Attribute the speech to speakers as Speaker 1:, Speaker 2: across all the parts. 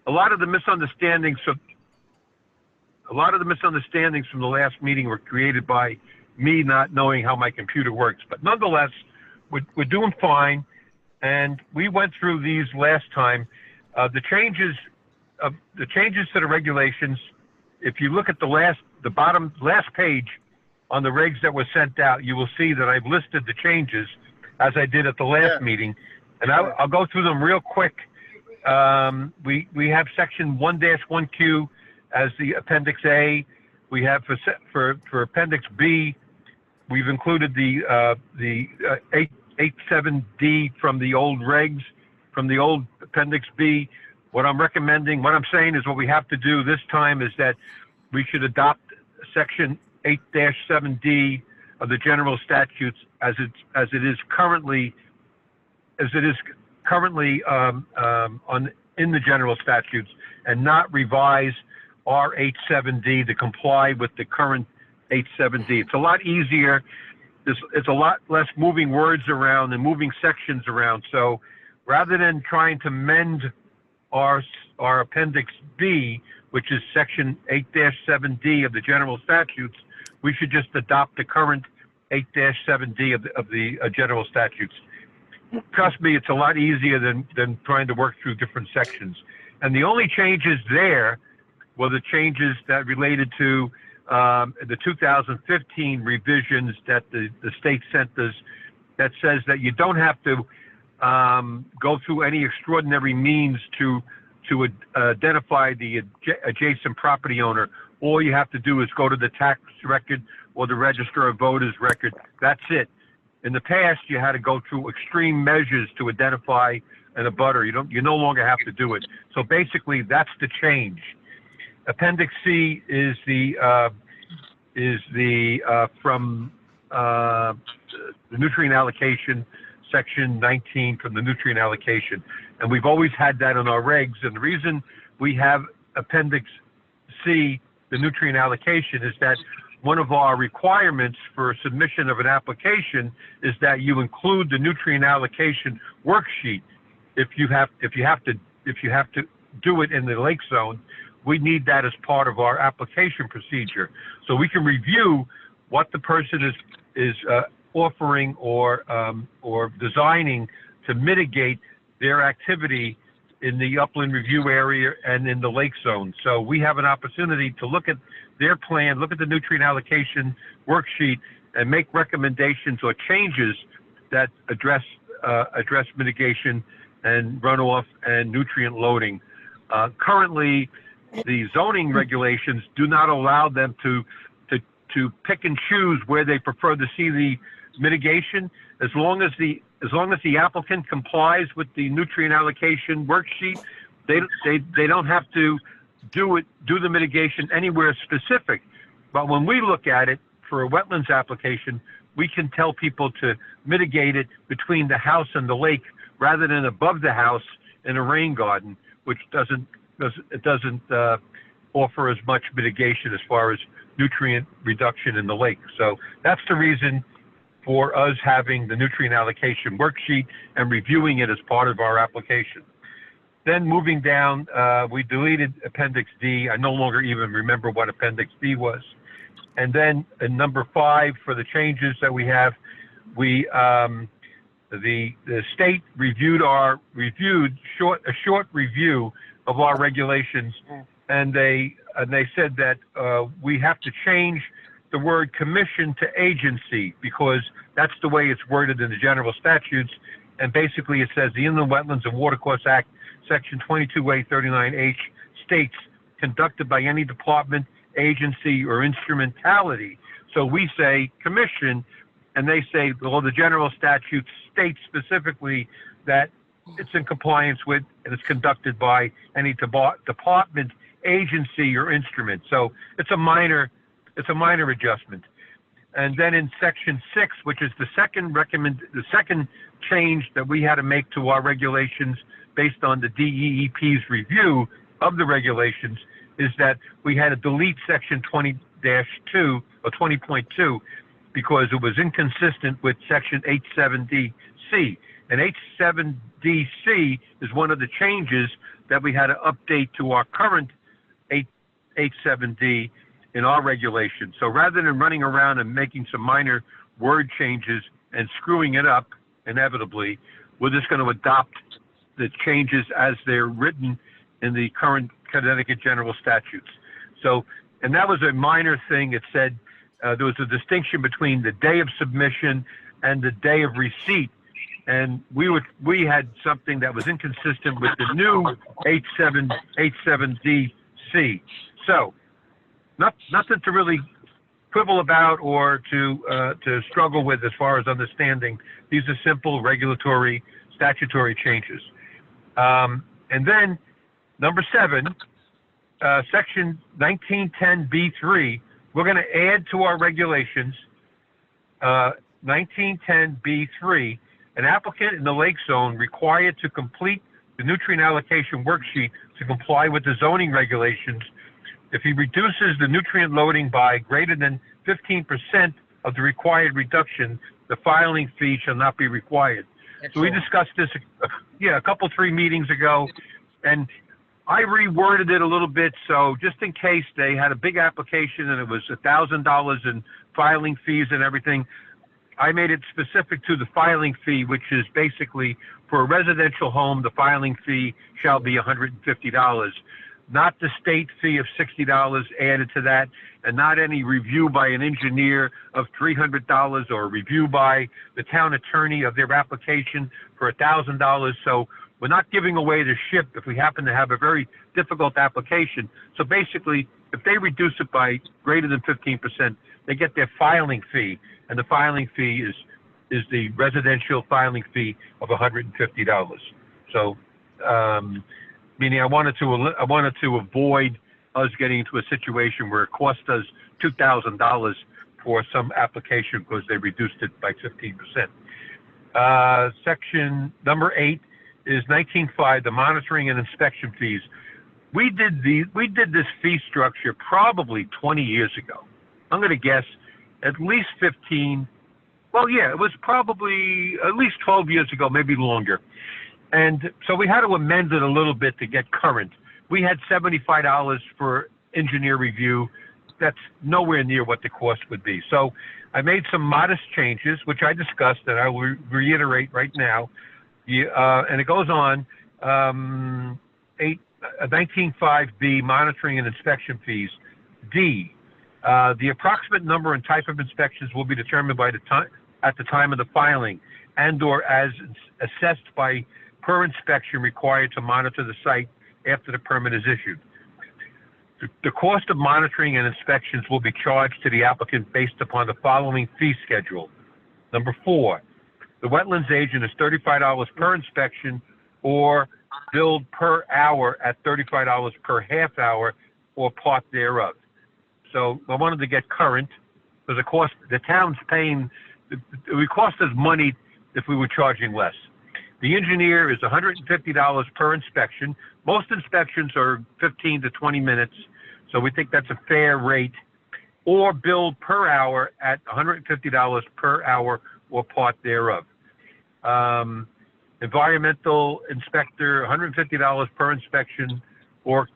Speaker 1: a lot of the misunderstandings from the last meeting were created by me not knowing how my computer works. But nonetheless, we're doing fine, and we went through these last time. The changes to the regulations. If you look at the last page on the regs that were sent out, you will see that I've listed the changes as I did at the last meeting, and I'll go through them real quick. We have section 1-1Q as the Appendix A. We have for Appendix B, we've included the 87D from the old regs, from the old Appendix B. What I'm saying is what we have to do this time is that we should adopt section 8-7D of the general statutes as it is currently in the general statutes, and not revise our 8-7D to comply with the current 8-7D. It's a lot easier. It's a lot less moving words around and moving sections around. So rather than trying to mend our Appendix B, which is section 8-7D of the general statutes, we should just adopt the current 8-7D of the general statutes. Trust me, it's a lot easier than trying to work through different sections. And the only changes there were the changes that related to the 2015 revisions that the state sent us, that says that you don't have to go through any extraordinary means to identify the adjacent property owner. All you have to do is go to the tax record or the register of voters record. That's it. In the past, you had to go through extreme measures to identify an abutter. You no longer have to do it. So basically, that's the change. Appendix C is from the nutrient allocation, section 19 from the nutrient allocation. And we've always had that in our regs. And the reason we have Appendix C, the nutrient allocation, is that one of our requirements for submission of an application is that you include the nutrient allocation worksheet. If you have to do it in the lake zone, we need that as part of our application procedure, so we can review what the person is offering or designing to mitigate their activity in the upland review area and in the lake zone. So we have an opportunity to look at their plan, look at the nutrient allocation worksheet, and make recommendations or changes that address mitigation and runoff and nutrient loading. Currently, the zoning regulations do not allow them to pick and choose where they prefer to see the mitigation. As long as the applicant complies with the nutrient allocation worksheet, they don't have to do the mitigation anywhere specific. But when we look at it for a wetlands application, we can tell people to mitigate it between the house and the lake rather than above the house in a rain garden, which doesn't offer as much mitigation as far as nutrient reduction in the lake. So that's the reason for us having the nutrient allocation worksheet and reviewing it as part of our application. Then moving down, we deleted Appendix D. I no longer even remember what Appendix D was. And then in number 5, for the changes that we have, the state reviewed a short review of our regulations, and they said that we have to change the word commission to agency, because that's the way it's worded in the general statutes. And basically it says the Inland Wetlands and Watercourse Act, Section 22A39H states conducted by any department, agency, or instrumentality. So we say commission, and they say, well, the general statute states specifically that it's in compliance with and it's conducted by any department, agency, or instrument. So it's a minor adjustment. And then in Section 6, which is the second change that we had to make to our regulations based on the DEEP's review of the regulations, is that we had to delete Section 20-2 or 20.2 because it was inconsistent with Section 870C. And 870C is one of the changes that we had to update to our current 8.7D in our regulation. So rather than running around and making some minor word changes and screwing it up inevitably, we're just going to adopt the changes as they're written in the current Connecticut general statutes. So, and that was a minor thing. It said there was a distinction between the day of submission and the day of receipt. And we had something that was inconsistent with the new 8.7DC. So, nothing to really quibble about or to struggle with as far as understanding. These are simple regulatory, statutory changes. And then number 7, section 1910B3, we're going to add to our regulations 1910B3, an applicant in the lake zone required to complete the nutrient allocation worksheet to comply with the zoning regulations. If he reduces the nutrient loading by greater than 15% of the required reduction, the filing fee shall not be required. Excellent. So we discussed this, a couple, 3 meetings ago, and I reworded it a little bit. So just in case they had a big application and it was $1,000 in filing fees and everything, I made it specific to the filing fee, which is basically for a residential home, the filing fee shall be $150. Not the state fee of $60 added to that, and not any review by an engineer of $300 or a review by the town attorney of their application for $1,000. So we're not giving away the ship if we happen to have a very difficult application. So basically, if they reduce it by greater than 15%, they get their filing fee, and the filing fee is the residential filing fee of $150. So, meaning I wanted to avoid us getting into a situation where it cost us $2,000 for some application because they reduced it by 15%. Section number 8 is 19.5, the monitoring and inspection fees. We did this fee structure probably 20 years ago. I'm going to guess at least 15. Well, yeah, it was probably at least 12 years ago, maybe longer. And so we had to amend it a little bit to get current. We had $75 for engineer review. That's nowhere near what the cost would be. So I made some modest changes, which I discussed, and I will reiterate right now. And it goes on, 19.5B, monitoring and inspection fees. D, the approximate number and type of inspections will be determined by at the time of the filing and or as assessed by per inspection required to monitor the site after the permit is issued. The cost of monitoring and inspections will be charged to the applicant based upon the following fee schedule. Number 4, the wetlands agent is $35 per inspection or billed per hour at $35 per half hour or part thereof. So I wanted to get current because the town's paying, it would cost us money if we were charging less. The engineer is $150 per inspection. Most inspections are 15 to 20 minutes, so we think that's a fair rate, or billed per hour at $150 per hour or part thereof. Environmental inspector, $150 per inspection, or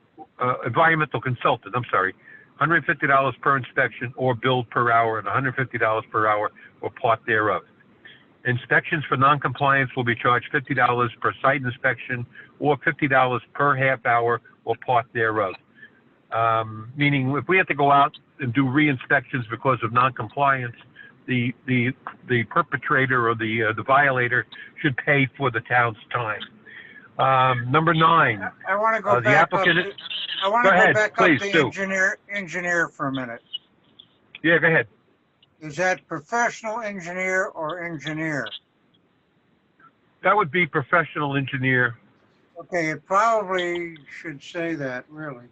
Speaker 1: environmental consultant, $150 per inspection or billed per hour at $150 per hour or part thereof. Inspections for noncompliance will be charged $50 per site inspection or $50 per half hour or part thereof. Meaning if we have to go out and do re-inspections because of noncompliance, the perpetrator or the violator should pay for the town's time. Number 9.
Speaker 2: I want to go back up. I want to go back up the engineer for a minute.
Speaker 1: Yeah, go ahead.
Speaker 2: Is that professional engineer or engineer?
Speaker 1: That would be professional engineer.
Speaker 2: Okay, it probably should say that, really.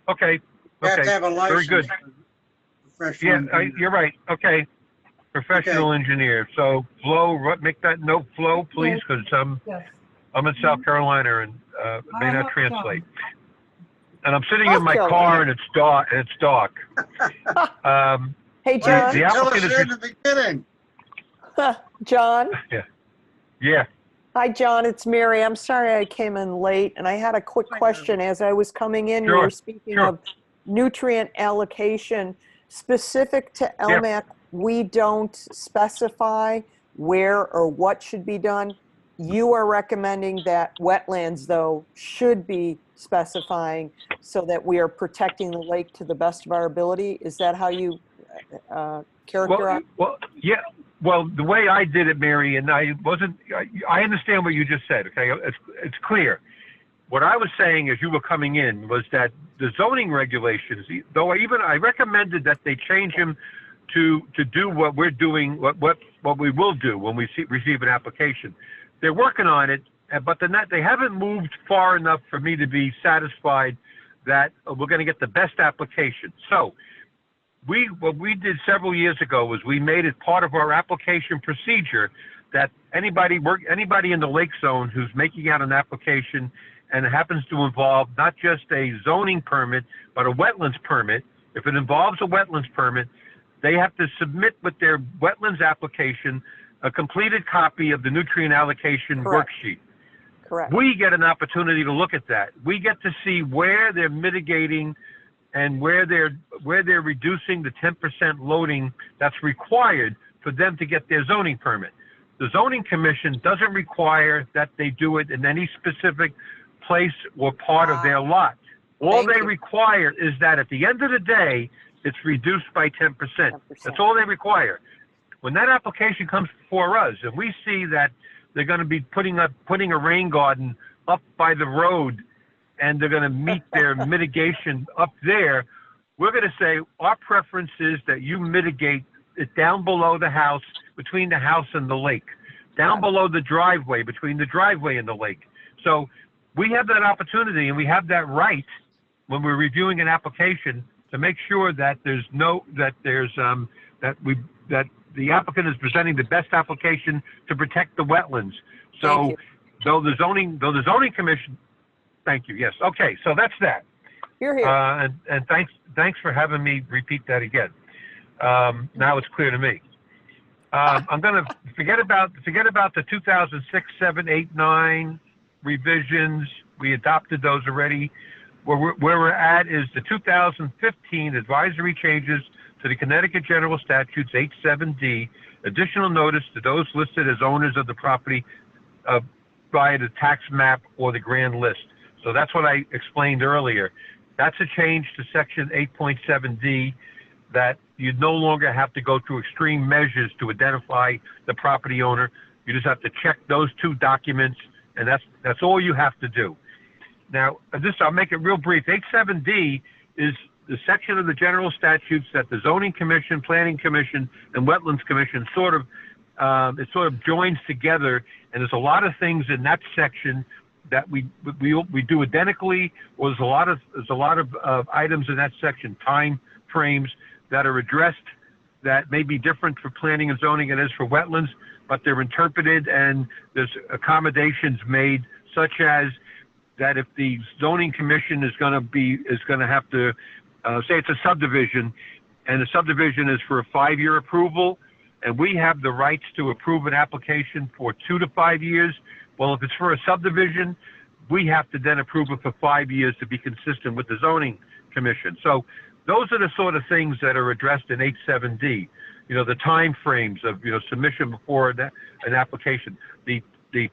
Speaker 1: Okay.
Speaker 2: You have to have a license.
Speaker 1: Very good. You're right. Okay. Professional engineer. So Flo, make that note, Flo, please, because I'm in South Carolina and may not translate. And I'm sitting in my car and it's dark.
Speaker 3: Hey, John.
Speaker 2: The applicant is in the beginning.
Speaker 3: John.
Speaker 1: Yeah.
Speaker 3: Hi, John, it's Mary. I'm sorry I came in late, and I had a quick question. As I was coming in, you
Speaker 1: Sure,
Speaker 3: were speaking
Speaker 1: sure.
Speaker 3: of nutrient allocation. Specific to
Speaker 1: Yeah.
Speaker 3: LMAC, we don't specify where or what should be done. You are recommending that wetlands, though, should be specifying so that we are protecting the lake to the best of our ability. Is that how you characterize?
Speaker 1: Well, yeah. Well, the way I did it, Mary, and I understand what you just said. Okay, it's clear. What I was saying as you were coming in was that the zoning regulations, though I recommended that they change them to do what we're doing, what we will do when we receive an application. They're working on it, but they haven't moved far enough for me to be satisfied that we're going to get the best application. So what we did several years ago was we made it part of our application procedure that anybody in the lake zone who's making out an application and it happens to involve not just a zoning permit, but a wetlands permit. If it involves a wetlands permit, they have to submit with their wetlands application a completed copy of the nutrient allocation
Speaker 3: Correct.
Speaker 1: worksheet.
Speaker 3: Correct.
Speaker 1: We get an opportunity to look at that. We get to see where they're mitigating and where they're reducing the 10% loading that's required for them to get their zoning permit. The zoning commission doesn't require that they do it in any specific place or part of their lot. All they require is that at the end of the day, it's reduced by 10%. That's all they require. When that application comes before us, and we see that they're going to be putting a rain garden up by the road, and they're going to meet their mitigation up there, we're going to say our preference is that you mitigate it down below the house, between the house and the lake, down below the driveway, between the driveway and the lake. So we have that opportunity and we have that right when we're reviewing an application to make sure that that the applicant is presenting the best application to protect the wetlands. So though the zoning commission, thank you. Yes. Okay. So that's that.
Speaker 3: You're here.
Speaker 1: And thanks for having me repeat that again. Now it's clear to me. I'm going to forget about the 2006, 7, 8, 9 revisions. We adopted those already. Where we're at is the 2015 advisory changes to the Connecticut General Statutes 8.7D, additional notice to those listed as owners of the property via the tax map or the grand list. So that's what I explained earlier. That's a change to section 8.7D, that you no longer have to go through extreme measures to identify the property owner. You just have to check those two documents, and that's all you have to do. Now, I'll make it real brief. 8.7D is the section of the general statutes that the Zoning Commission, Planning Commission, and Wetlands Commission sort of joins together, and there's a lot of things in that section that we do identically, or there's a lot of items in that section, time frames that are addressed that may be different for planning and zoning than it is for wetlands, but they're interpreted and there's accommodations made, such as that if the zoning commission is going to have to say it's a subdivision, and the subdivision is for a 5-year approval, and we have the rights to approve an application for 2 to 5 years. Well, if it's for a subdivision, we have to then approve it for 5 years to be consistent with the zoning commission. So those are the sort of things that are addressed in 8.7D. The time frames of submission before an application, the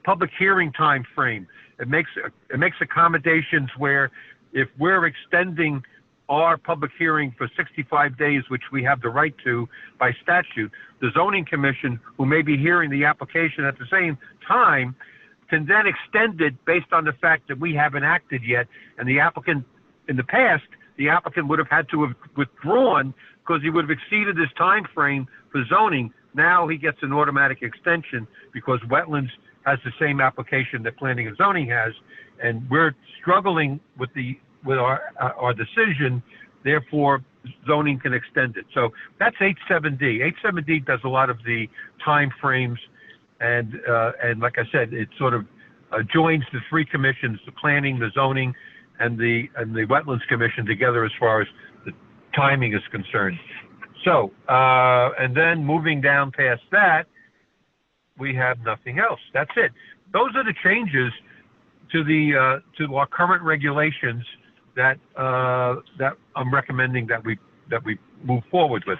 Speaker 1: public hearing time frame. It makes accommodations where if we're extending our public hearing for 65 days, which we have the right to by statute, the zoning commission, who may be hearing the application at the same time, can then extend it based on the fact that we haven't acted yet. And the applicant, in the past, the applicant would have had to have withdrawn because he would have exceeded his time frame for zoning. Now he gets an automatic extension because wetlands has the same application that planning and zoning has, and we're struggling with our decision. Therefore, zoning can extend it. So that's 8.7D. 8.7D does a lot of the time frames, and like I said, it sort of joins the three commissions: the planning, the zoning, and the wetlands commission together as far as the timing is concerned. So, and then moving down past that, we have nothing else. That's it. those are the changes to our current regulations that I'm recommending that we move forward with.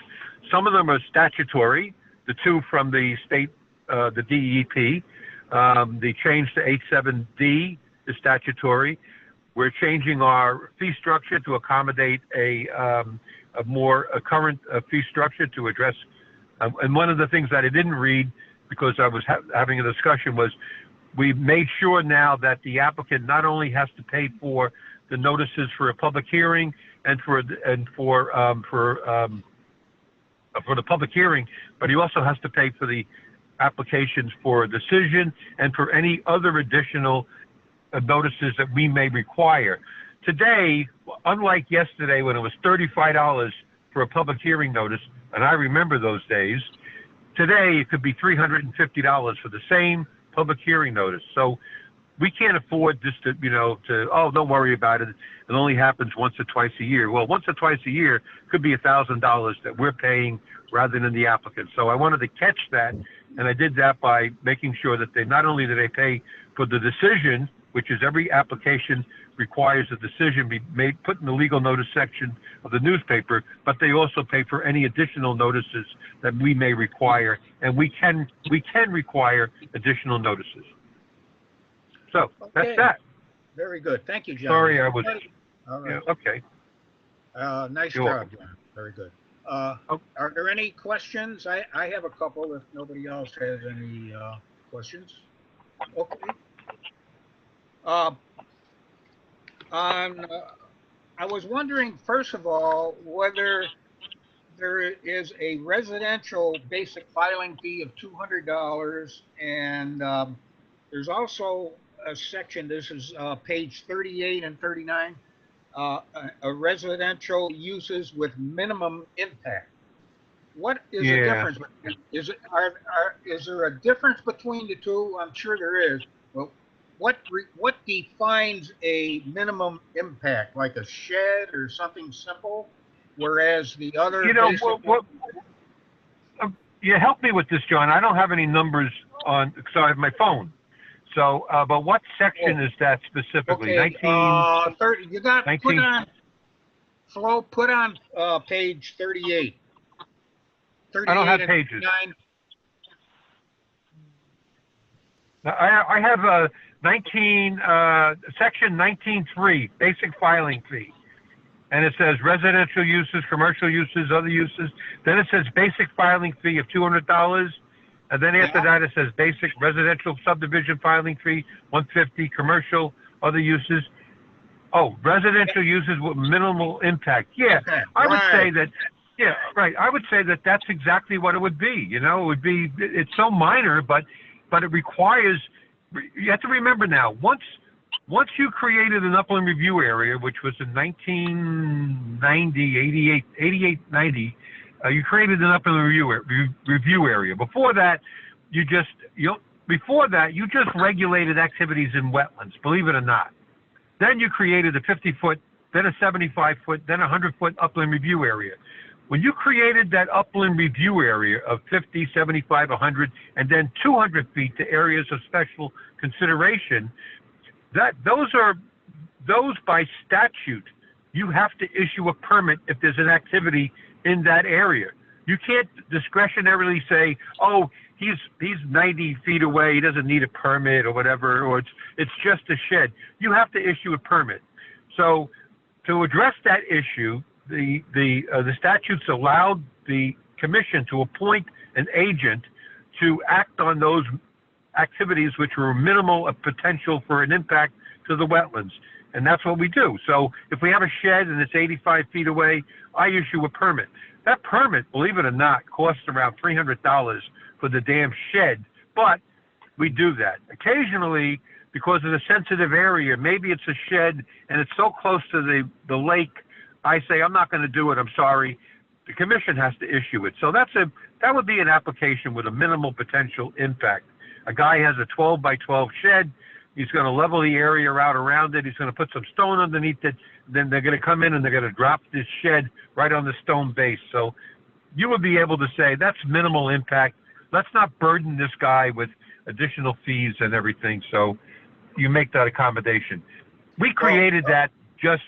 Speaker 1: Some of them are statutory. The two from the state, the DEP, the change to H7D is statutory. We're changing our fee structure to accommodate a more current fee structure to address. And one of the things that I didn't read because I was having a discussion was we made sure now that the applicant not only has to pay for the notices for a public hearing and for the public hearing, but he also has to pay for the applications for a decision and for any other additional notices that we may require. Today, unlike yesterday when it was $35 for a public hearing notice, and I remember those days, today it could be $350 for the same public hearing notice. So we can't afford just to, oh, don't worry about it. It only happens once or twice a year. Well, once or twice a year could be $1,000 that we're paying rather than the applicant. So I wanted to catch that, and I did that by making sure that they not only do they pay for the decision, which is every application requires a decision be made, put in the legal notice section of the newspaper, but they also pay for any additional notices that we may require, and we can require additional notices. So that's that.
Speaker 4: Very good. Thank you, John.
Speaker 1: Sorry, I was.
Speaker 4: All right.
Speaker 1: Yeah, okay.
Speaker 4: Nice
Speaker 1: You're
Speaker 4: job,
Speaker 1: welcome.
Speaker 4: John. Very good. Are there any questions? I have a couple if nobody else has any questions. Okay. I was wondering, first of all, whether there is a residential basic filing fee of $200, and there's also a section, this is page 38 and 39, a residential uses with minimum impact. What is the difference? Is there a difference between the two? I'm sure there is. Well, what defines a minimum impact, like a shed or something simple, whereas the other
Speaker 1: you help me with this, John. I don't have any numbers on, so I have my phone. So, but what section is that specifically?
Speaker 4: Okay, 30. You got 19, put on page 38. 38.
Speaker 1: I don't have pages. I have 19 section 19.3 basic filing fee, and it says residential uses, commercial uses, other uses. Then it says basic filing fee of $200. And then after that, it says basic residential subdivision filing fee, $150, commercial, other uses. Oh, residential uses with minimal impact. Yeah,
Speaker 4: okay,
Speaker 1: I would say that, yeah, right. I would say that that's exactly what it would be. It would be, it's so minor, but it requires, you have to remember now, once you created an upland review area, which was in 1990, 88, 90, you created an upland review area. Before that, you just regulated activities in wetlands, believe it or not. Then you created a 50-foot, then a 75-foot, then a 100-foot upland review area. When you created that upland review area of 50, 75, 100, and then 200 feet to areas of special consideration, those by statute, you have to issue a permit if there's an activity in that area. You can't discretionarily say, oh, he's 90 feet away, he doesn't need a permit or whatever, or it's just a shed. You have to issue a permit. So to address that issue, the statutes allowed the commission to appoint an agent to act on those activities which were minimal of potential for an impact to the wetlands. And that's what we do. So if we have a shed and it's 85 feet away, I issue a permit. That permit, believe it or not, costs around $300 for the damn shed, but we do that. Occasionally, because of the sensitive area, maybe it's a shed and it's so close to the lake, I say, I'm not going to do it, I'm sorry. The commission has to issue it. So that would be an application with a minimal potential impact. A guy has a 12 by 12 shed, he's going to level the area out around it, he's going to put some stone underneath it, then they're going to come in and they're going to drop this shed right on the stone base. So you would be able to say that's minimal impact. Let's not burden this guy with additional fees and everything. So you make that accommodation. We created that just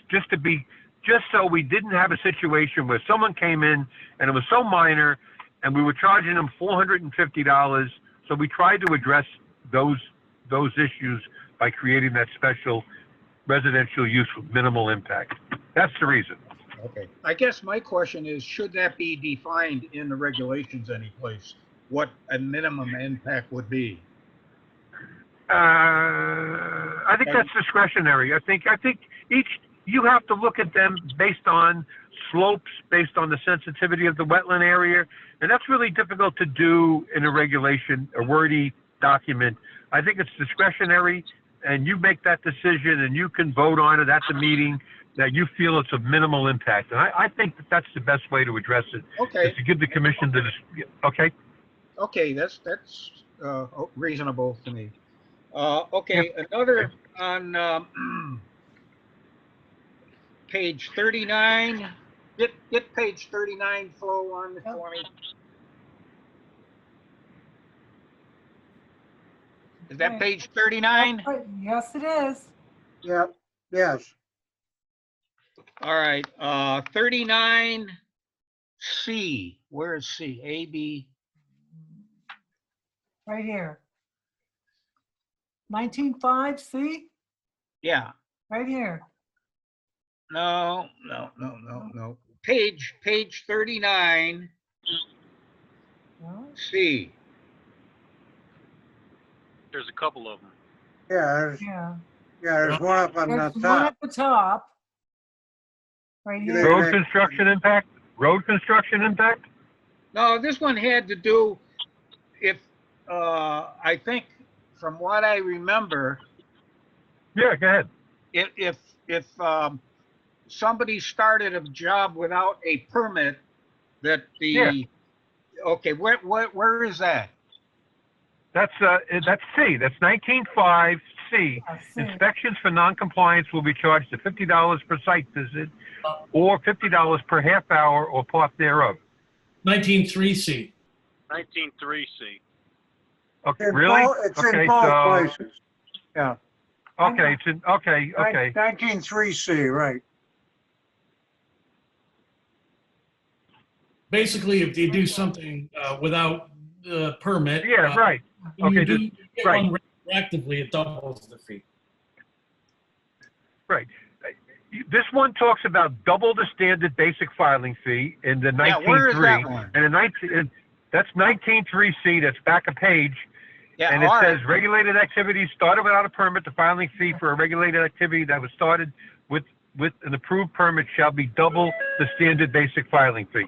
Speaker 1: so we didn't have a situation where someone came in and it was so minor and we were charging them $450. So we tried to address those issues by creating that special residential use with minimal impact. That's the reason.
Speaker 4: Okay. I guess my question is, should that be defined in the regulations anyplace? What a minimum impact would be?
Speaker 1: I think that's discretionary. I think you have to look at them based on slopes, based on the sensitivity of the wetland area, and that's really difficult to do in a regulation, a wordy document. I think it's discretionary, and you make that decision, and you can vote on it at the meeting that you feel it's of minimal impact. And I think that's the best way to address it.
Speaker 4: Okay.
Speaker 1: Is to give the commission okay.
Speaker 4: Okay, that's reasonable to me. Okay, another on page 39. Get page 39 flow on for me. Is that page 39?
Speaker 5: Yes, it is.
Speaker 2: Yep, yes.
Speaker 4: All right, 39C. Where is C? A, B.
Speaker 5: Right here. 19.5, see?
Speaker 4: Yeah.
Speaker 5: Right here.
Speaker 4: No. Page 39,
Speaker 5: No.
Speaker 4: C.
Speaker 6: There's a couple of them.
Speaker 2: Yeah,
Speaker 5: Yeah.
Speaker 2: there's one up on the
Speaker 5: There's one
Speaker 2: top.
Speaker 5: at the top. Right
Speaker 2: Yeah.
Speaker 5: here.
Speaker 1: Road construction impact? Road construction impact?
Speaker 4: No, this one had to do if, I think from what I remember,
Speaker 1: Yeah, go ahead.
Speaker 4: if somebody started a job without a permit, that the,
Speaker 1: Yeah.
Speaker 4: okay, where is that?
Speaker 1: That's C. That's 19.5 C.
Speaker 5: Yeah, see.
Speaker 1: Inspections for noncompliance will be charged to $50 per site visit or $50 per half hour or part thereof.
Speaker 7: 19.3C.
Speaker 6: 19.3C.
Speaker 1: Okay, really?
Speaker 2: It's
Speaker 1: Okay,
Speaker 2: in both
Speaker 1: so,
Speaker 2: places. Yeah.
Speaker 1: okay, it's in, okay.
Speaker 2: 19.3C, right.
Speaker 7: Basically, if you do something without the permit.
Speaker 1: Yeah, right.
Speaker 7: When you
Speaker 1: Okay,
Speaker 7: do get
Speaker 1: right.
Speaker 7: one retroactively, it doubles the fee.
Speaker 1: Right. This one talks about double the standard basic filing fee in the 19.3.
Speaker 4: Yeah, where is that one?
Speaker 1: And that's 19.3C, that's back a page.
Speaker 4: Yeah,
Speaker 1: And it
Speaker 4: all
Speaker 1: says
Speaker 4: right.
Speaker 1: regulated activities started without a permit, the filing fee for a regulated activity that was started with an approved permit shall be double the standard basic filing fee.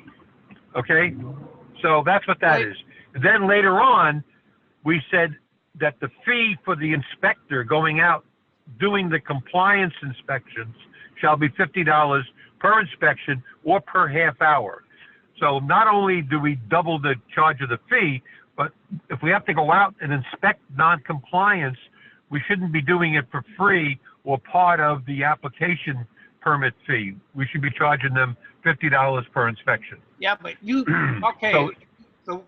Speaker 1: Okay? So that's what that is. Then later on, we said that the fee for the inspector going out doing the compliance inspections shall be $50 per inspection or per half hour. So not only do we double the charge of the fee, but if we have to go out and inspect non-compliance, we shouldn't be doing it for free or part of the application permit fee. We should be charging them $50 per inspection.
Speaker 4: Yeah, but you, okay,
Speaker 1: So-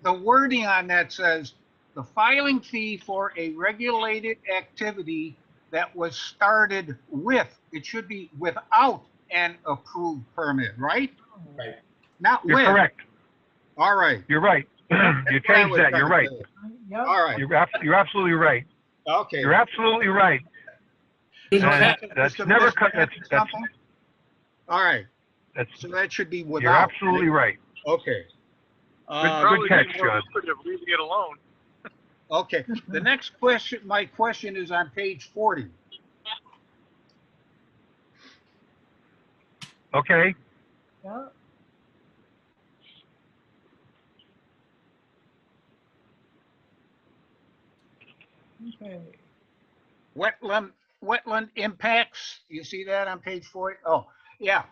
Speaker 4: the wording on that says, the filing fee for a regulated activity that was started with, it should be without an approved permit, right?
Speaker 7: Right.
Speaker 4: Not
Speaker 1: You're
Speaker 4: with.
Speaker 1: correct.
Speaker 4: All right.
Speaker 1: You're right. You
Speaker 4: That's what I
Speaker 1: changed
Speaker 4: was
Speaker 1: that.
Speaker 4: trying
Speaker 1: You're
Speaker 4: to
Speaker 1: right.
Speaker 4: say.
Speaker 5: Yep.
Speaker 4: All right.
Speaker 1: You're absolutely right.
Speaker 4: Okay.
Speaker 1: You're absolutely right.
Speaker 7: Good
Speaker 4: So
Speaker 7: catch.
Speaker 1: That's
Speaker 4: just a
Speaker 1: never
Speaker 4: mismatch
Speaker 1: that's
Speaker 4: or something? All right.
Speaker 1: that's
Speaker 4: So that should be without.
Speaker 1: you're absolutely right.
Speaker 4: Okay.
Speaker 1: Good catch, John.
Speaker 6: Leaving it alone.
Speaker 4: Okay. The next question, my question is on page 40.
Speaker 1: Okay.
Speaker 5: Yep. Okay.
Speaker 4: Wetland impacts. You see that on page 40? Oh, yeah.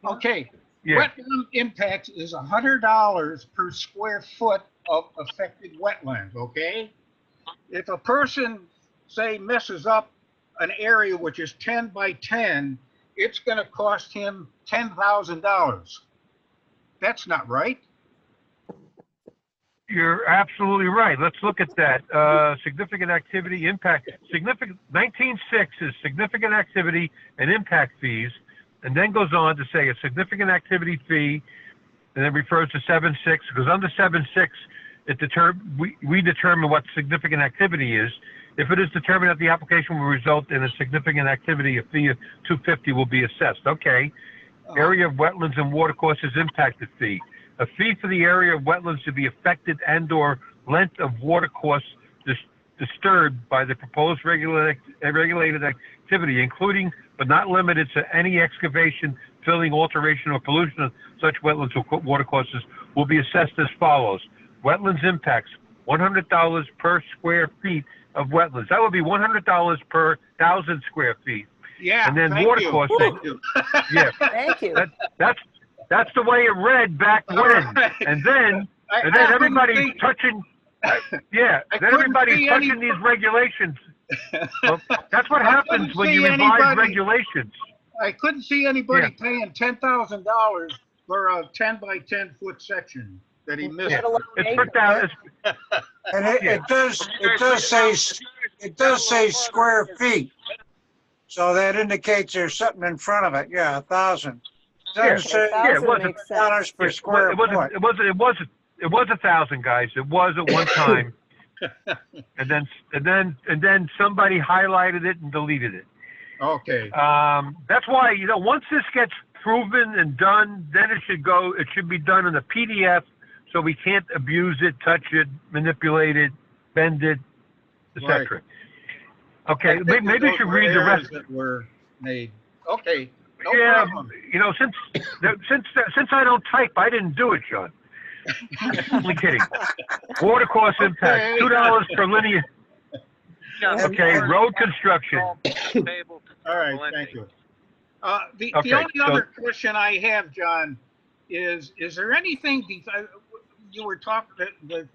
Speaker 4: Okay.
Speaker 1: Yeah.
Speaker 4: Wetland impacts is $100 per square foot of affected wetlands, okay? If a person, say, messes up an area which is 10 by 10, it's gonna cost him $10,000. That's not right.
Speaker 1: You're absolutely right. Let's look at that. Significant activity, impact, significant, 19.6 is significant activity and impact fees, and then goes on to say a significant activity fee, and then refers to 7.6, because under 7.6, we determine what significant activity is. If it is determined that the application will result in a significant activity, a fee of $250 will be assessed. Okay. Area of wetlands and watercourses impacted fee. A fee for the area of wetlands to be affected and/or length of watercourse disturbed by the proposed regulated activity, including but not limited to any excavation, filling, alteration, or pollution of such wetlands or watercourses, will be assessed as follows. Wetlands impacts, $100 per square feet of wetlands. That would be $100 per 1,000 square feet.
Speaker 4: Yeah,
Speaker 1: And then
Speaker 4: thank
Speaker 1: watercourse,
Speaker 4: you.
Speaker 1: yeah,
Speaker 3: Thank you.
Speaker 1: that's the way it read back when.
Speaker 4: Right.
Speaker 1: And then everybody's touching, then everybody's touching these regulations. Well, that's what happens when you revise regulations.
Speaker 4: I couldn't see anybody paying $10,000 for a 10 by 10 foot section that he missed.
Speaker 1: Yeah. It's for that.
Speaker 2: And it does say square feet. So that indicates there's something in front of it. Yeah, 1,000. Doesn't say dollars per square foot.
Speaker 1: It was 1,000, guys. It was at one time. and then somebody highlighted it and deleted it.
Speaker 4: Okay.
Speaker 1: That's why, once this gets proven and done, then it should be done in a PDF, so we can't abuse it, touch it, manipulate it, bend it, etc.
Speaker 4: Right.
Speaker 1: Okay, maybe you should read the rest
Speaker 4: that were made. Okay. No problem.
Speaker 1: Since I don't type, I didn't do it, John. Only kidding. Watercourse impact, $2 per linear. Okay, road construction.
Speaker 4: All right, thank you. The only other question I have, John, is there anything, you were talking, the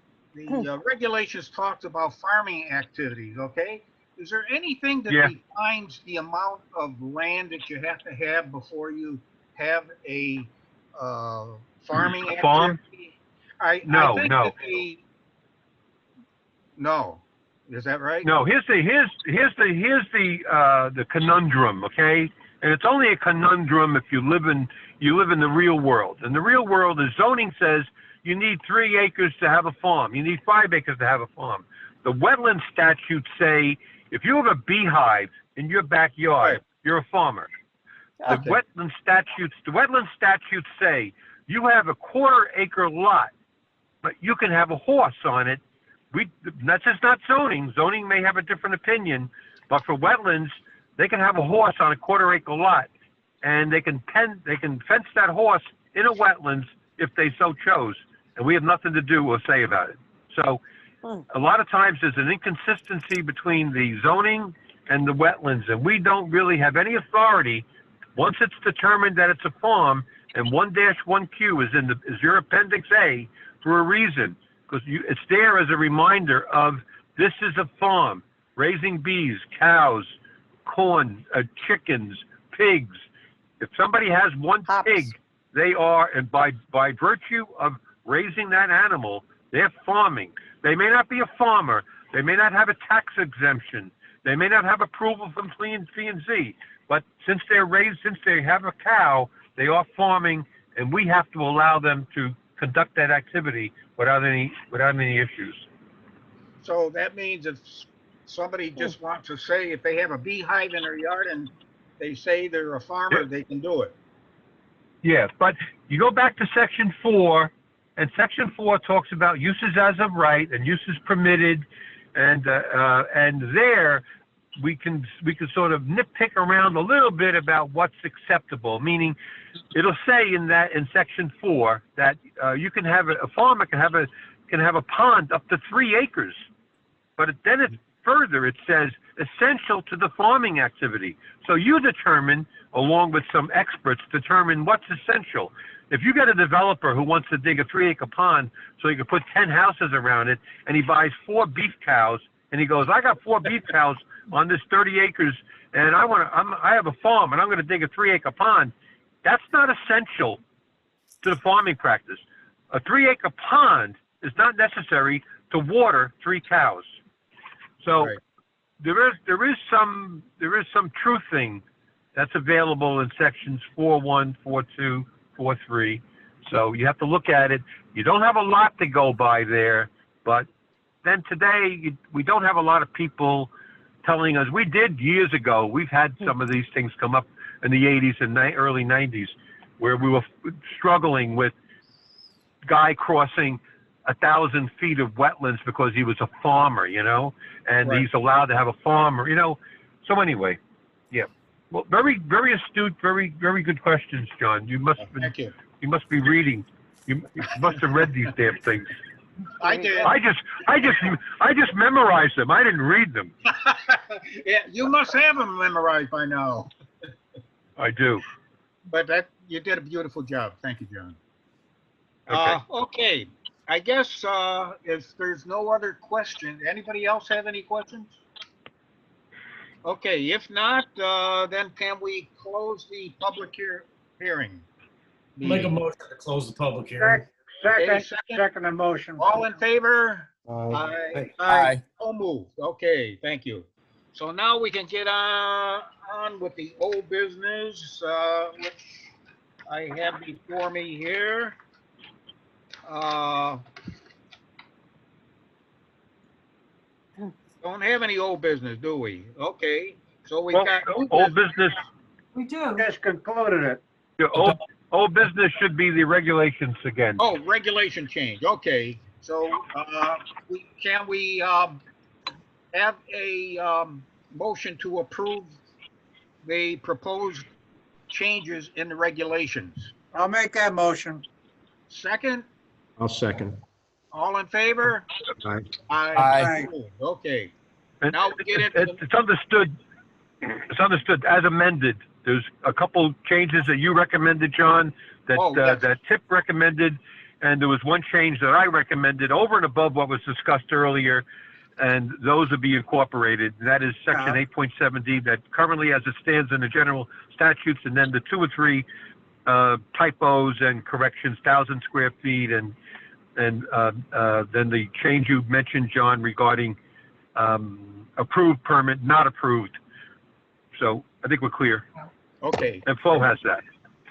Speaker 4: regulations talked about farming activities, okay? Is there anything that defines the amount of land that you have to have before you have a farming activity?
Speaker 1: Farm?
Speaker 4: No. No. Is that right?
Speaker 1: No. Here's the conundrum, okay? And it's only a conundrum if you live in the real world. And the real world is zoning says you need 3 acres to have a farm. You need 5 acres to have a farm. The wetland statutes say if you have a beehive in your backyard, you're a farmer.
Speaker 3: Okay.
Speaker 1: The wetland statutes say you have a 1/4 acre lot, but you can have a horse on it. That's just not zoning. Zoning may have a different opinion, but for wetlands, they can have a horse on a 1/4 acre lot, and they can fence that horse in a wetlands if they so chose, and we have nothing to do or say about it. So a lot of times there's an inconsistency between the zoning and the wetlands, and we don't really have any authority once it's determined that it's a farm, and 1-1Q is your Appendix A for a reason, because it's there as a reminder of this is a farm, raising bees, cows, corn, chickens, pigs. If somebody has one pig, they are, and by virtue of raising that animal, they're farming. They may not be a farmer. They may not have a tax exemption. They may not have approval from P&Z. But since they have a cow, they are farming, and we have to allow them to conduct that activity without any issues.
Speaker 4: So that means if somebody just wants to say, if they have a beehive in their yard and they say they're a farmer, they can do it.
Speaker 1: Yeah, but you go back to Section 4, and Section 4 talks about uses as of right and uses permitted, and there we can sort of nitpick around a little bit about what's acceptable. Meaning, it'll say in Section 4 that you can have a farmer can have a pond up to 3 acres, but then it says essential to the farming activity. So you determine, along with some experts, determine what's essential. If you get a developer who wants to dig a 3-acre pond so he can put 10 houses around it, and he buys 4 beef cows, and he goes, I got 4 beef cows on this 30 acres, and I have a farm, and I'm going to dig a 3-acre pond. That's not essential to the farming practice. A 3-acre pond is not necessary to water 3 cows. So
Speaker 4: Right.
Speaker 1: there is some truthing that's available in sections 4.1, 4.2, 4.3. So you have to look at it. You don't have a lot to go by there, but then today we don't have a lot of people telling us. We did years ago. We've had some of these things come up in the 80s and early 90s where we were struggling with guy crossing 1,000 feet of wetlands because he was a farmer, you know, and
Speaker 4: Right.
Speaker 1: he's allowed to have a farm, you know. So anyway, yeah. Well, very, very astute, very, very good questions, John. You must
Speaker 4: Thank you.
Speaker 1: be reading. You must have read these damn things.
Speaker 4: I did.
Speaker 1: I just memorized them. I didn't read them.
Speaker 4: Yeah, you must have them memorized by now.
Speaker 1: I do.
Speaker 4: But you did a beautiful job. Thank you, John.
Speaker 1: Okay.
Speaker 4: Okay. I guess if there's no other questions, anybody else have any questions? Okay, if not, then can we close the public hearing?
Speaker 7: Make a motion to close the public hearing.
Speaker 2: Second,
Speaker 4: second.
Speaker 2: second emotion.
Speaker 4: All in favor?
Speaker 8: Aye.
Speaker 4: Aye. So moved. Okay, thank you. So now we can get on with the old business, which I have before me here. Don't have any old business, do we? Okay, so we
Speaker 1: Well,
Speaker 4: got new
Speaker 1: old
Speaker 4: business.
Speaker 1: business.
Speaker 5: We do.
Speaker 2: Just concluded it.
Speaker 1: The old business should be the regulations again.
Speaker 4: Oh, regulation change. Okay, so can we have a motion to approve the proposed changes in the regulations?
Speaker 2: I'll make that motion.
Speaker 4: Second,
Speaker 8: I'll second.
Speaker 4: all in favor?
Speaker 8: Aye.
Speaker 2: Aye.
Speaker 4: Okay,
Speaker 1: And
Speaker 4: now we get into
Speaker 1: it's understood. It's understood as amended. There's a couple changes that you recommended, John, that
Speaker 4: Oh, yes.
Speaker 1: that Tip recommended, and there was one change that I recommended over and above what was discussed earlier, and those would be incorporated. And that is section 8.7D that currently as it stands in the general statutes, and then the 2 or 3 typos and corrections, 1,000 square feet, and then the change you mentioned, John, regarding approved permit, not approved. So I think we're clear,
Speaker 4: okay.
Speaker 1: and Flo has that.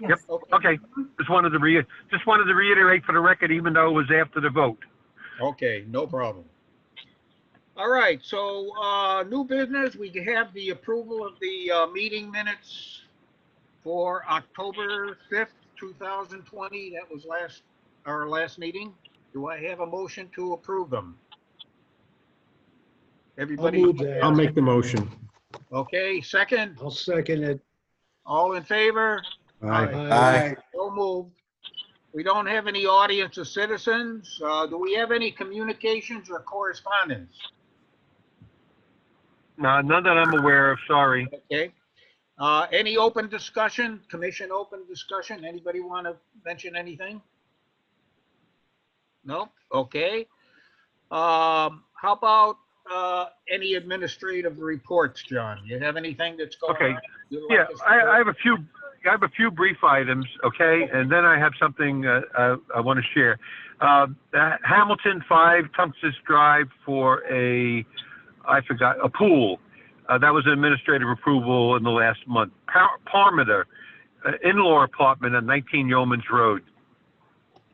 Speaker 5: Yes.
Speaker 1: Okay, just wanted to reiterate for the record, even though it was after the vote.
Speaker 4: Okay, no problem. All right, so new business, we have the approval of the meeting minutes for October 5th, 2020. That was our last meeting. Do I have a motion to approve them? Everybody?
Speaker 8: I'll make the motion.
Speaker 4: Okay, second,
Speaker 2: I'll second it.
Speaker 4: all in favor?
Speaker 8: Aye.
Speaker 4: So moved. We don't have any audience of citizens. Do we have any communications or correspondence?
Speaker 1: No, none that I'm aware of, sorry.
Speaker 4: Okay. Any open discussion, commission open discussion? Anybody want to mention anything? No? Okay. How about any administrative reports, John? You have anything that's going
Speaker 1: Okay.
Speaker 4: on? you'd like
Speaker 1: Yeah,
Speaker 4: us to
Speaker 1: I have a few brief items, okay, and then I have something I want to share. Hamilton 5 Tungus Drive for a pool. That was an administrative approval in the last month. Parmiter, in-law apartment on 19 Yeomans Road.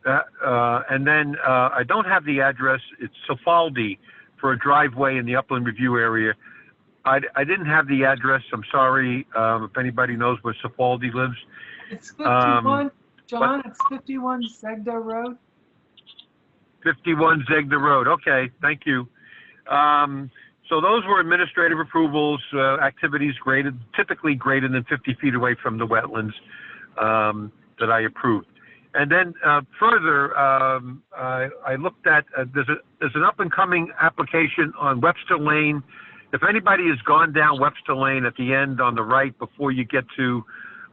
Speaker 1: And then I don't have the address. It's Sofaldi for a driveway in the Upland Review area. I didn't have the address. I'm sorry if anybody knows where Sofaldi lives.
Speaker 5: It's 51, John, it's 51 Zegda Road.
Speaker 1: 51 Zegda Road. Okay, thank you. So those were administrative approvals, activities typically greater than 50 feet away from the wetlands that I approved. And then further, I looked at, there's an up and coming application on Webster Lane. If anybody has gone down Webster Lane at the end on the right before you get to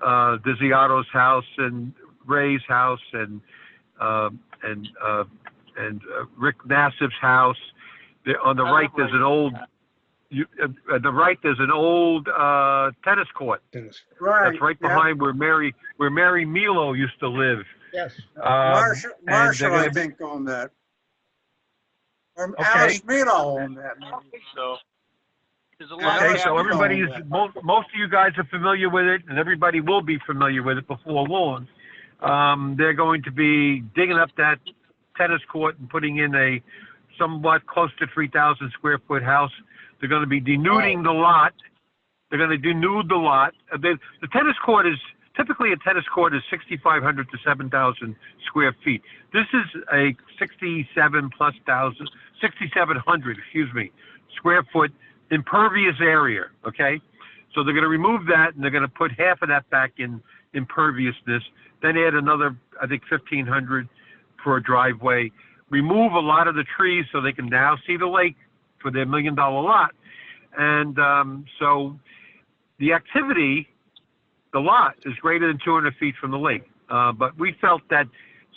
Speaker 1: Desiato's house and Ray's house and Rick Nassif's house, on the right there's an old tennis court.
Speaker 2: Right.
Speaker 1: That's right behind where Mary Milo used to live.
Speaker 4: Yes.
Speaker 2: Marshall,
Speaker 1: and they're
Speaker 2: I
Speaker 1: gonna
Speaker 2: think, on that. Or
Speaker 1: Okay.
Speaker 2: Alice Milo owned that maybe.
Speaker 6: So there's a lot
Speaker 1: Okay,
Speaker 6: of
Speaker 1: so
Speaker 2: Alice
Speaker 1: everybody is,
Speaker 2: Milo owned that.
Speaker 1: most of you guys are familiar with it, and everybody will be familiar with it before long. They're going to be digging up that tennis court and putting in a somewhat close to 3,000 square foot house. They're going to be denuding the lot. They're going to denude the lot. The tennis court is, typically a tennis court is 6,500 to 7,000 square feet. This is a 6,700, square foot impervious area, okay? So they're going to remove that, and they're going to put half of that back in imperviousness, then add another, I think, 1,500 for a driveway, remove a lot of the trees so they can now see the lake for their $1 million lot. And so the activity, the lot is greater than 200 feet from the lake. But we felt that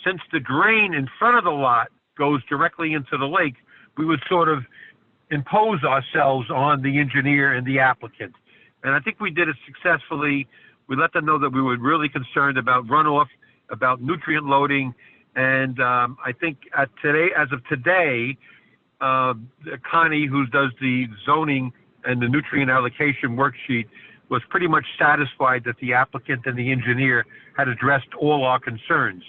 Speaker 1: since the drain in front of the lot goes directly into the lake, we would sort of impose ourselves on the engineer and the applicant. And I think we did it successfully. We let them know that we were really concerned about runoff, about nutrient loading. And I think as of today, Connie, who does the zoning and the nutrient allocation worksheet, was pretty much satisfied that the applicant and the engineer had addressed all our concerns.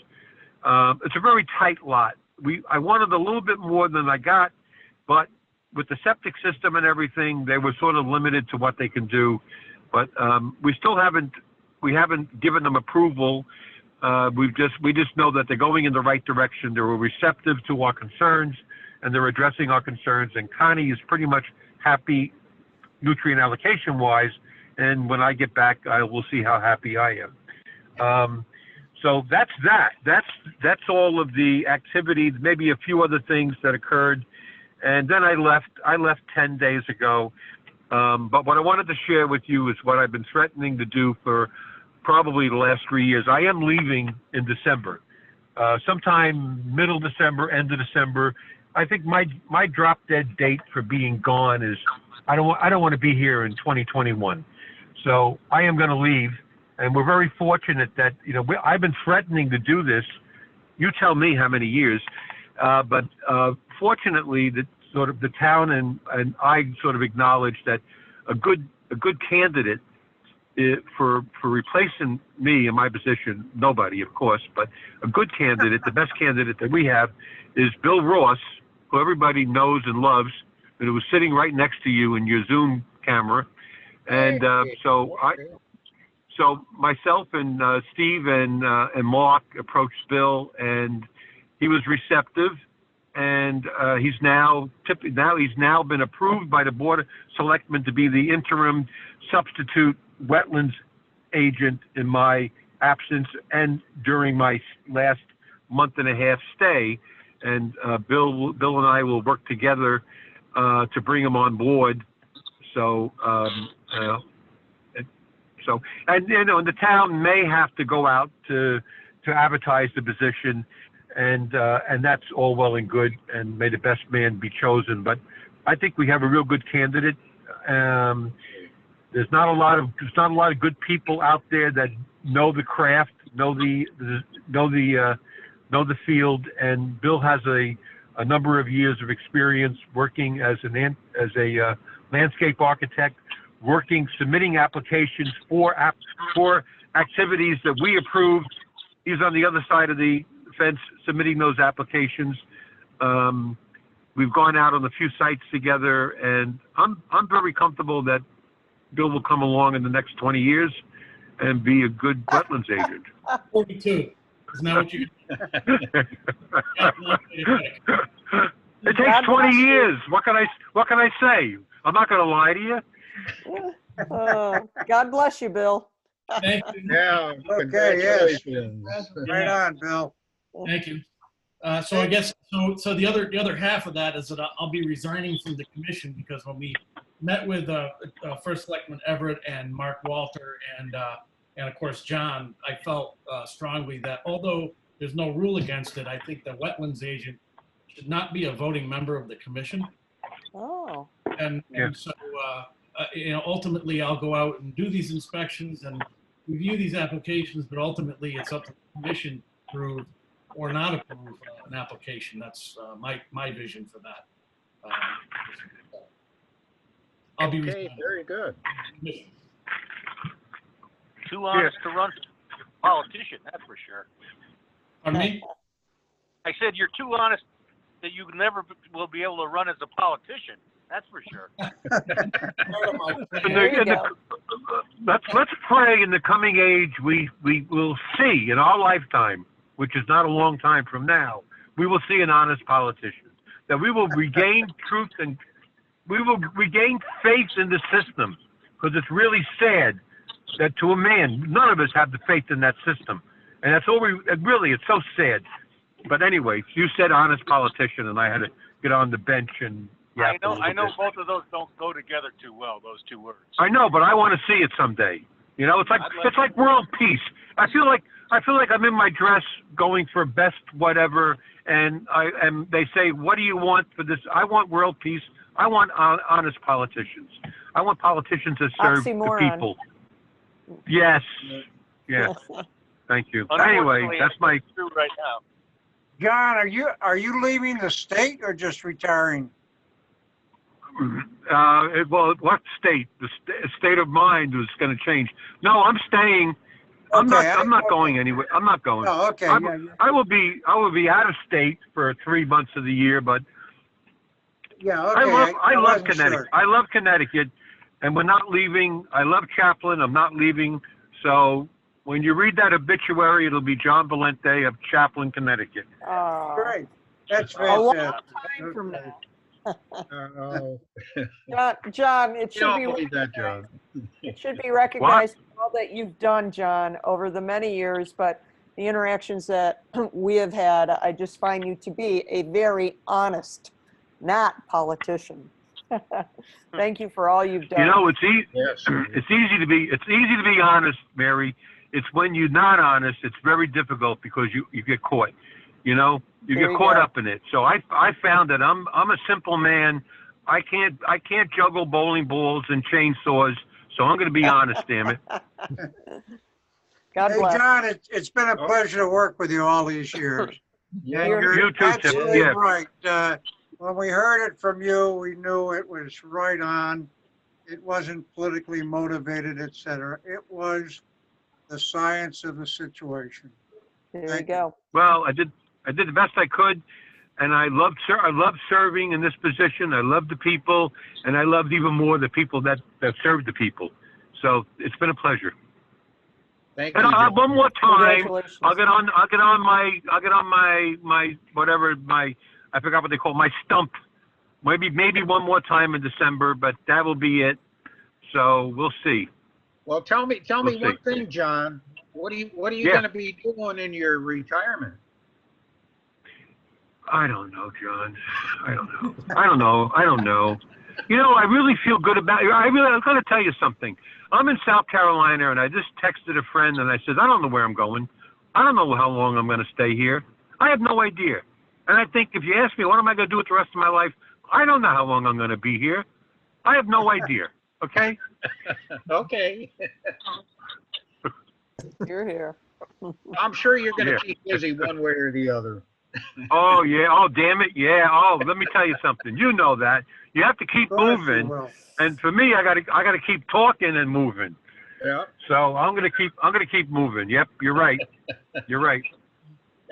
Speaker 1: It's a very tight lot. I wanted a little bit more than I got, but with the septic system and everything, they were sort of limited to what they can do. But we haven't given them approval. We just know that they're going in the right direction. They were receptive to our concerns, and they're addressing our concerns. And Connie is pretty much happy nutrient allocation wise. And when I get back, I will see how happy I am. So that's that. That's all of the activities, maybe a few other things that occurred. And then I left 10 days ago. But what I wanted to share with you is what I've been threatening to do for probably the last 3 years. I am leaving in December, sometime middle December, end of December. I think my drop dead date for being gone is, I don't want to be here in 2021. So I am going to leave, and we're very fortunate that, I've been threatening to do this. You tell me how many years, but fortunately, the town and I sort of acknowledge that a good candidate for replacing me in my position, nobody, of course, but a good candidate, the best candidate that we have is Bill Ross, who everybody knows and loves, and who was sitting right next to you in your Zoom camera. And so myself and Steve and Mark approached Bill, and he was receptive. And he's now been approved by the Board of Selectmen to be the interim substitute wetlands agent in my absence and during my last month and a half stay. And Bill and I will work together to bring him on board. So, and the town may have to go out to advertise the position, and that's all well and good, and may the best man be chosen. But I think we have a real good candidate. There's not a lot of good people out there that know the craft, know the field, and Bill has a number of years of experience working as a landscape architect, submitting applications for activities that we approved. He's on the other side of the fence submitting those applications. We've gone out on a few sites together, and I'm very comfortable that Bill will come along in the next 20 years and be a good wetlands agent.
Speaker 7: 42. Isn't that what you?
Speaker 1: It takes 20 years. What can I say? I'm not going to lie to you.
Speaker 3: God bless you, Bill.
Speaker 7: Thank you.
Speaker 4: Yeah.
Speaker 2: Okay, yes.
Speaker 4: Congratulations.
Speaker 2: Right on, Bill.
Speaker 7: Thank you. So I guess so the other half of that is that I'll be resigning from the commission, because when we met with First Selectman Everett and Mark Walter and of course John, I felt strongly that although there's no rule against it, I think the wetlands agent should not be a voting member of the commission.
Speaker 3: Oh.
Speaker 7: And so ultimately I'll go out and do these inspections and review these applications, but ultimately it's up to the commission to approve or not approve an application. That's my vision for that. I'll be
Speaker 4: Okay,
Speaker 7: resigning.
Speaker 4: very good.
Speaker 6: Too honest to run politician, that's for sure.
Speaker 7: Pardon me?
Speaker 6: I said you're too honest that you never will be able to run as a politician. That's for sure.
Speaker 7: Part of my plan.
Speaker 3: There you go.
Speaker 1: Let's pray in the coming age we will see in our lifetime, which is not a long time from now, we will see an honest politician. That we will regain truth and we will regain faith in the system, because it's really sad that to a man, none of us have the faith in that system. And that's all it's so sad. But anyway, you said honest politician, and I had to get on the bench and yap a little
Speaker 6: I know
Speaker 1: bit.
Speaker 6: both of those don't go together too well, those two words.
Speaker 1: I know, but I want to see it someday. You know, it's like world peace. I feel like I'm in my dress going for best whatever, and they say, what do you want for this? I want world peace. I want honest politicians. I want politicians that serve the
Speaker 3: Oxymoron.
Speaker 1: people. Yes. Yes. Thank you. Anyway,
Speaker 6: Unfortunately,
Speaker 1: that's my.
Speaker 6: true right now.
Speaker 2: John, are you leaving the state or just retiring?
Speaker 1: Well, what state? The state of mind was going to change. No, I'm staying. I'm not going anywhere. I'm not going.
Speaker 2: Oh, okay.
Speaker 1: I will be out of state for 3 months of the year, but
Speaker 2: Yeah, okay.
Speaker 1: I love
Speaker 2: wasn't
Speaker 1: Connecticut.
Speaker 2: sure.
Speaker 1: I love Connecticut, and we're not leaving. I love Chaplin. I'm not leaving. So when you read that obituary, it'll be John Valente of Chaplin, Connecticut.
Speaker 2: Great. That's
Speaker 3: A long
Speaker 2: fantastic.
Speaker 3: time from now.
Speaker 4: Oh,
Speaker 3: John, it
Speaker 4: you
Speaker 3: should
Speaker 4: don't
Speaker 3: be
Speaker 4: believe that, John.
Speaker 3: it should be recognized for all that you've done, John, over the many years, but the interactions that we have had, I just find you to be a very honest, not politician. Thank you for all you've done.
Speaker 1: You know, it's easy.
Speaker 4: Yes.
Speaker 1: It's easy to be honest, Mary. It's when you're not honest, it's very difficult because you get caught. You know, you
Speaker 3: There
Speaker 1: get
Speaker 3: you
Speaker 1: caught
Speaker 3: go.
Speaker 1: up in it. So I found that I'm a simple man. I can't juggle bowling balls and chainsaws. So I'm going to be honest, damn it.
Speaker 3: God
Speaker 2: Hey,
Speaker 3: bless.
Speaker 2: John, it's been a pleasure to work with you all these years.
Speaker 4: Yeah.
Speaker 2: And you're
Speaker 1: You too, Tim.
Speaker 2: absolutely
Speaker 1: Yeah.
Speaker 2: right. When we heard it from you, we knew it was right on. It wasn't politically motivated, et cetera. It was the science of the situation.
Speaker 3: There you
Speaker 2: Thank
Speaker 3: go.
Speaker 1: Well, I did the best I could, and I loved serving in this position. I loved the people, and I loved even more the people that served the people. So it's been a pleasure.
Speaker 4: Thank
Speaker 1: And
Speaker 4: you.
Speaker 1: I'll, one more time,
Speaker 3: Congratulations.
Speaker 1: I'll get on my whatever I forgot what they call it, my stump. Maybe one more time in December, but that will be it. So we'll see.
Speaker 4: Well, tell me
Speaker 1: We'll
Speaker 4: one
Speaker 1: see.
Speaker 4: thing, John. What are you
Speaker 1: Yeah.
Speaker 4: going to be doing in your retirement?
Speaker 1: I don't know, John. I don't know. You know, I really feel good about it. I'm going to tell you something. I'm in South Carolina, and I just texted a friend, and I said, I don't know where I'm going. I don't know how long I'm going to stay here. I have no idea. And I think if you ask me, what am I going to do with the rest of my life? I don't know how long I'm going to be here. I have no idea. Okay?
Speaker 4: Okay.
Speaker 3: You're here.
Speaker 4: I'm sure you're going to
Speaker 1: Yeah.
Speaker 4: keep busy one way or the other.
Speaker 1: Oh, yeah. Oh, damn it. Yeah. Oh, let me tell you something. You know that. You have to keep
Speaker 2: Of course you
Speaker 1: moving.
Speaker 2: will.
Speaker 1: And for me, I got to keep talking and moving.
Speaker 4: Yeah.
Speaker 1: So I'm going to keep moving. Yep, you're right. You're right.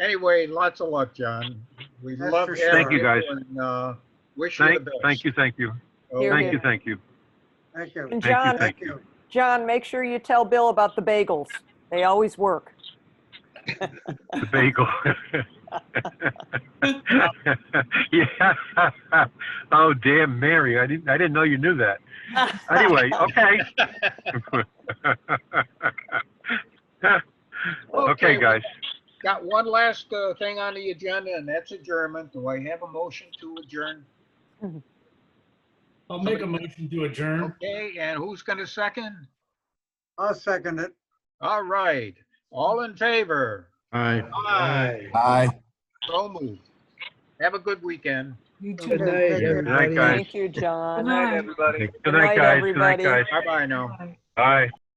Speaker 4: Anyway, lots of luck, John. We
Speaker 2: That's
Speaker 4: love
Speaker 2: for
Speaker 4: having
Speaker 2: sure.
Speaker 1: Thank you, guys.
Speaker 4: And wish you the best.
Speaker 1: Thank you.
Speaker 4: Okay.
Speaker 3: Here, here.
Speaker 1: Thank you.
Speaker 2: Thank you.
Speaker 3: And
Speaker 1: Thank you,
Speaker 3: John,
Speaker 1: thank
Speaker 2: you.
Speaker 3: John, make sure you tell Bill about the bagels. They always work.
Speaker 1: The bagel. Yeah. Oh, damn, Mary. I didn't know you knew that. Anyway, okay. Okay, guys.
Speaker 4: Got one last thing on the agenda, and that's adjournment. Do I have a motion to adjourn?
Speaker 7: I'll make a motion to adjourn.
Speaker 4: Okay, and who's going to second?
Speaker 2: I'll second it.
Speaker 4: All right. All in favor?
Speaker 8: Aye.
Speaker 4: Aye.
Speaker 9: Aye.
Speaker 4: So moved. Have a good weekend.
Speaker 5: You too.
Speaker 2: Good night,
Speaker 1: Good night, guys.
Speaker 3: Thank you, John.
Speaker 5: Good night.
Speaker 6: Everybody.
Speaker 1: Good night, guys. Good night,
Speaker 3: everybody.
Speaker 1: guys.
Speaker 4: Bye-bye now.
Speaker 5: Bye.
Speaker 1: Bye.